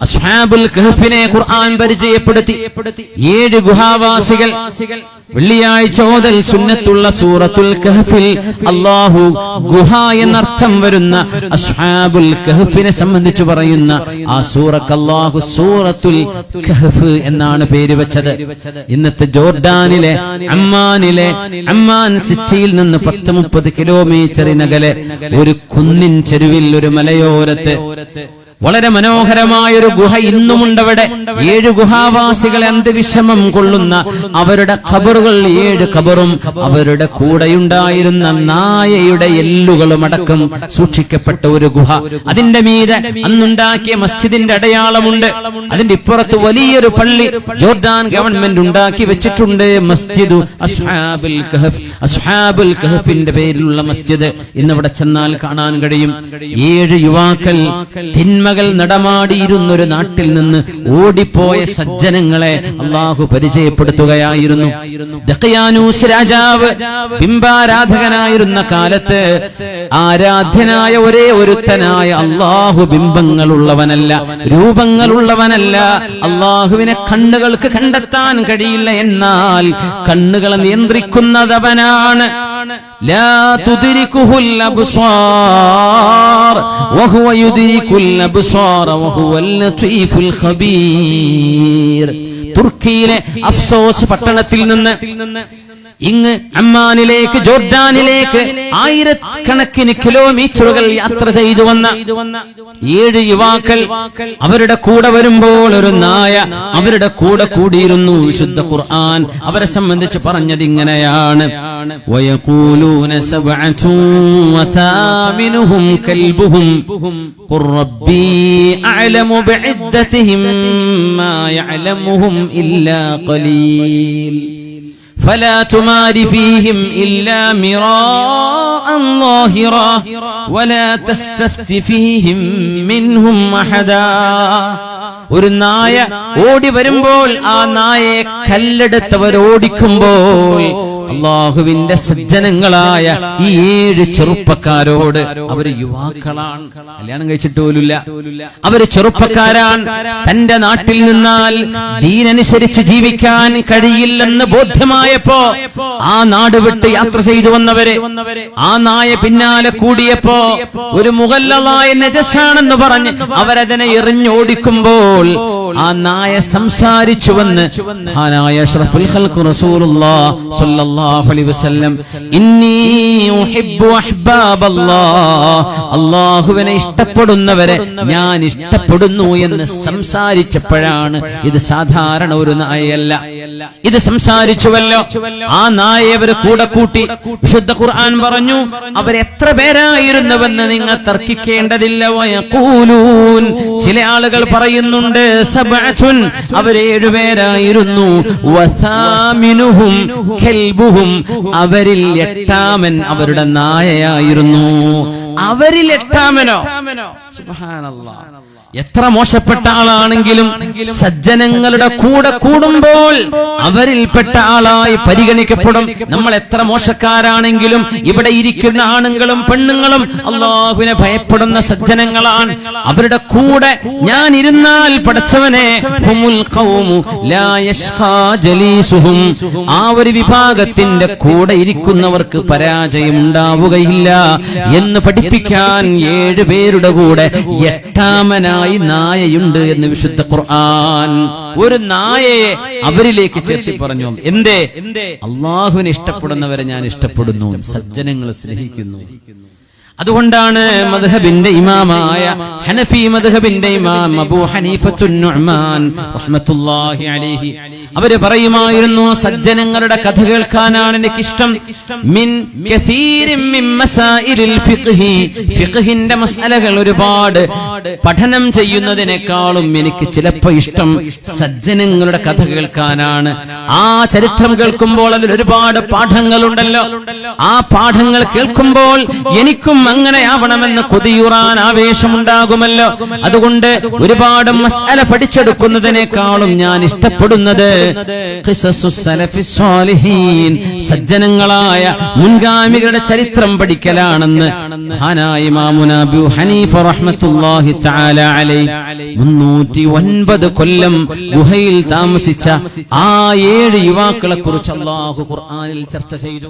അസ്ഹാബുൽ കഹ്ഫിനെ ഖുർആൻ പരിചയപ്പെടുത്തി. 7 ഗുഹാവാസികൾ. വെള്ളിയാഴ്ച ഓതൽ സുന്നത്തുള്ള സൂറത്തുൽ കഹ്ഫിൽ അല്ലാഹു ഗുഹ എന്നർത്ഥം വരുന്ന അസ്ഹാബുൽ കഹ്ഫിനെ സംബന്ധിച്ച് പറയുന്ന ആ സൂറക്ക് അല്ലാഹു സൂറത്തുൽ കഹ്ഫ് എന്നാണ് പേര് വെച്ചത്. ഇന്നത്തെ ജോർഡാനിലെ അമ്മാൻ സിറ്റിയിൽ നിന്ന് 10-30 കിലോമീറ്ററിനകലെ ഒരു കുന്നിൻ ചെരുവിൽ, ഒരു മലയോരത്ത് വളരെ മനോഹരമായൊരു ഗുഹ ഇന്നുമുണ്ടവിടെ. 7 ഗുഹാവാസികളെ അന്ത്യവിഷമം കൊള്ളുന്ന അവരുടെ ഖബറുകൾ, 7 ഖബറും അവരുടെ കൂടെയുണ്ടായിരുന്ന നായയുടെ എല്ലുകളും അടക്കം സൂക്ഷിക്കപ്പെട്ട ഒരു ഗുഹ. അതിന്റെ മീതെ അന്നുണ്ടാക്കിയ മസ്ജിദിന്റെ അടയാളമുണ്ട്. അതിന്റെ ഇപ്പുറത്ത് വലിയൊരു പള്ളി ജോർദാൻ ഗവൺമെന്റ് ഉണ്ടാക്കി വെച്ചിട്ടുണ്ട്. മസ്ജിദു അസ്ഹാബുൽ കഹഫ്, അസ്ഹാബുൽ കഹഫിന്റെ പേരിലുള്ള മസ്ജിദ് ഇന്നവിടെ ചെന്നാൽ കാണാൻ കഴിയും. 7 യുവാക്കൾ തിന്മകൾ നടമാടിയിരുന്നൊരു നാട്ടിൽ നിന്ന് ഓടിപ്പോയ സജ്ജനങ്ങളെ അള്ളാഹു പരിചയപ്പെടുത്തുകയായിരുന്നു. ദഖ്യാനൂസ് രാജാവ് ബിംബാരാധകനായിരുന്ന കാലത്ത് ആരാധ്യനായ ഒരേ ഒരുത്തനായ അള്ളാഹു ബിംബങ്ങളുള്ളവനല്ല, രൂപങ്ങളുള്ളവനല്ല. അള്ളാഹുവിനെ കണ്ണുകൾക്ക് കണ്ടെത്താൻ കഴിയില്ല, എന്നാൽ കണ്ണുകളെ നിയന്ത്രിക്കുന്നതവനാണ്. ലാ തുദ്രികുഹുൽ അബ്സാർ വഹുവ യുദ്രികുൽ അബ്സാർ വഹുവൽ ലതീഫുൽ ഖബീർ. തുർക്കിയിലെ അഫ്സോസ് പട്ടണത്തിൽ നിന്ന് ഇങ്ങ് അമ്മാനിലേക്ക്, ജോർഡാനിലേക്ക് ആയിരക്കണക്കിന് കിലോമീറ്ററുകൾ യാത്ര ചെയ്തു വന്ന 7 യുവാക്കൾ. അവരുടെ കൂടെ വരുമ്പോൾ ഒരു നായ അവരുടെ കൂടെ കൂടിയിരുന്നു. വിശുദ്ധ ഖുർആൻ അവരെ സംബന്ധിച്ച് പറഞ്ഞത് ഇങ്ങനെയാണ്: വയഖൂലൂന സബ്അതുൻ വസാമിനുഹും കൽബുഹും ഖുർ റബ്ബി അഅലമു ബിഇദ്ദതിഹിം മാ യഅലമുഹും ഇല്ലാ ഖലീൽ فلا تمار فيهم إلا مراء ظاهرا ولا تستفت فيهم منهم أحدا. ഒരു നായ ഓടി വരുമ്പോൾ ആ നായയെ കല്ലെടുത്തവർ ഓടിക്കുമ്പോൾ അള്ളാഹുവിന്റെ സജ്ജനങ്ങളായ ഈ 7 ചെറുപ്പക്കാരോട്, അവര് യുവാക്കളാണ്, കല്യാണം കഴിച്ചിട്ട് പോലുമില്ല, അവര് ചെറുപ്പക്കാരാണ്. തന്റെ നാട്ടിൽ നിന്നാൽ ദീനനുസരിച്ച് ജീവിക്കാൻ കഴിയില്ലെന്ന് ബോധ്യമായപ്പോ ആ നാട് വിട്ട് യാത്ര ചെയ്തു വന്നവരെ ആ നായ പിന്നാലെ കൂടിയപ്പോ ഒരു മുഗല്ലളായ നജസാണെന്ന് പറഞ്ഞ് അവരതിനെ എറിഞ്ഞോടിക്കുമ്പോൾ ആ നായ സംസാരിച്ചുവെന്ന് മഹാനായ അഷ്റഫുൽ ഖൽഖ് റസൂലുള്ളാഹി സ്വല്ലല്ലാഹു അലൈഹി വസല്ലം ഇന്നി ഉഹിബ്ബു അഹ്ബാബല്ലാഹ്, അല്ലാഹുവിനെ ഇഷ്ടപ്പെടുന്നവരെ ഞാൻ ഇഷ്ടപ്പെടുന്നു എന്ന് സംസാരിച്ചപ്പോഴാണ്. ഇത് സാധാരണ ഒരു നായയല്ല, ഇത് സംസാരിച്ചുവല്ലോ. ആ നായയെ അവർ കൂടെ കൂട്ടി. വിശുദ്ധ ഖുർആൻ പറഞ്ഞു അവരെത്ര പേരായിരുന്നുവെന്ന് നിങ്ങൾ തർക്കിക്കേണ്ടതില്ല. വയഖൂലൂൻ, ചില ആളുകൾ പറയുന്നുണ്ട് സബ്അതുൻ, അവർ 7 പേരായിരുന്നു. വസാമിനുഹും കൽബുഹും, അവരിൽ 8ാമൻ അവരുടെ നായയായിരുന്നു. അവരിൽ 8ാമനോ? സുബ്ഹാനല്ലാഹ്. എത്ര മോശപ്പെട്ട ആളാണെങ്കിലും സജ്ജനങ്ങളുടെ കൂടെ കൂടുമ്പോൾ അവരിൽപ്പെട്ട ആളായി പരിഗണിക്കപ്പെടും. നമ്മൾ എത്ര മോശക്കാരാണെങ്കിലും ഇവിടെ ഇരിക്കുന്ന ആണുങ്ങളും പെണ്ണുങ്ങളും അല്ലാഹുവിനെ ഭയപ്പെടുന്ന സജ്ജനങ്ങളാണ്. അവരുടെ കൂടെ ഞാൻ ഇരുന്നാൽ പടച്ചവനെ ഹുമുൽ ഖൗമു ലാ യശ്ഖാ ജലീസുഹും, ആ ഒരു വിഭാഗത്തിന്റെ കൂടെ ഇരിക്കുന്നവർക്ക് പരാജയം ഉണ്ടാവുകയില്ല എന്ന് പഠിപ്പിക്കാൻ 7 പേരുടെ കൂടെ 8ാമനായി നായയുണ്ട് എന്ന് വിശുദ്ധ ഖുർആൻ. ഒരു നായയെ അവരിലേക്ക് ചേർത്തി പറഞ്ഞു. എന്തേ? അള്ളാഹുവിനെ ഇഷ്ടപ്പെടുന്നവരെ ഞാൻ ഇഷ്ടപ്പെടുന്നു, സജ്ജനങ്ങളെ സ്നേഹിക്കുന്നു. അതുകൊണ്ടാണ് മദ്ഹബിന്റെ ഇമാമായ ഹനഫി മദ്ഹബിന്റെ ഇമാം അബൂ ഹനീഫത്തുൻ നുഅ്മാൻ റഹ്മത്തുള്ളാഹി അലൈഹി അവര് പറയുമായിരുന്നു, സജ്ജനങ്ങളുടെ കഥ കേൾക്കാനാണ് എനിക്കിഷ്ടം. മിൻ കസീരിൻ മിൻ മസായിലിൽ ഫിഖ്ഹി, ഫിഖ്ഹിന്റെ മസ്അലകൾ ഒരുപാട് പഠനം ചെയ്യുന്നതിനേക്കാളും എനിക്ക് ചിലപ്പോൾ ഇഷ്ടം സജ്ജനങ്ങളുടെ കഥ കേൾക്കാനാണ്. ആ ചരിത്രം കേൾക്കുമ്പോൾ അതിൽ ഒരുപാട് പാഠങ്ങളുണ്ടല്ലോ. ആ പാഠങ്ങൾ കേൾക്കുമ്പോൾ എനിക്കും അങ്ങനെയാവണമെന്ന് കൊതിയുറാൻ ആവേശമുണ്ടാകുമല്ലോ. അതുകൊണ്ട് ഒരുപാട് മസ്അല പഠിച്ചെടുക്കുന്നതിനേക്കാളും ഞാൻ ഇഷ്ടപ്പെടുന്നത് ഖിസസുസ് സലഫിസ് സ്വാലിഹീൻ, സജ്ജനങ്ങളായ മുൻഗാമികളുടെ ചരിത്രം പഠിക്കലാണെന്ന് മഹാനായ ഇമാമുനാ അബൂ ഹനീഫ റഹ്മത്തുള്ളാഹി തആല അലൈഹി 309 കൊല്ലം ഗുഹയിൽ താമസിച്ച ആ 7 യുവാക്കളെ കുറിച്ച് അല്ലാഹു ഖുർആനിൽ ചർച്ച ചെയ്തു.